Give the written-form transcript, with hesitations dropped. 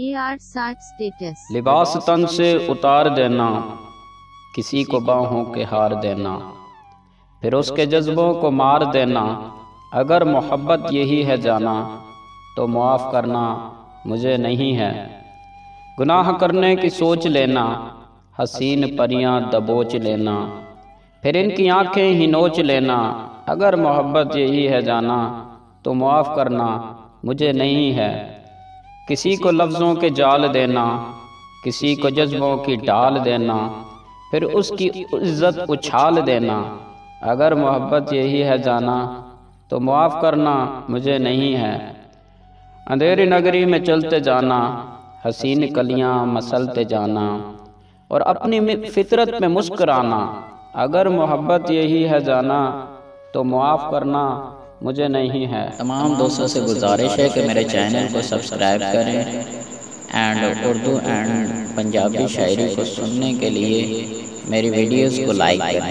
AR60 status. लिबास तन से उतार देना, किसी को बाहों के हार देना, फिर उसके जज्बों को मार देना। अगर मोहब्बत यही है जाना, तो मुआफ़ करना मुझे नहीं है। गुनाह करने की सोच लेना, हसीन परियां दबोच लेना, फिर इनकी आंखें ही नोच लेना। अगर मोहब्बत यही है जाना, तो मुआफ़ करना मुझे नहीं है। किसी को लफ्ज़ों के जाल देना, किसी को जज्बों की डाल देना, फिर उसकी इज़्ज़त उछाल देना। अगर मोहब्बत यही है जाना, तो मुआफ़ करना मुझे नहीं है। अंधेरी नगरी में चलते जाना, हसीन कलियां मसलते जाना, और अपनी फितरत में मुस्कुराना। अगर मोहब्बत यही है जाना, तो मुआफ़ करना मुझे नहीं है। तमाम दोस्तों से गुजारिश है कि मेरे चैनल को सब्सक्राइब करें एंड उर्दू एंड पंजाबी शायरी को सुनने के लिए मेरी वीडियोस को लाइक करें।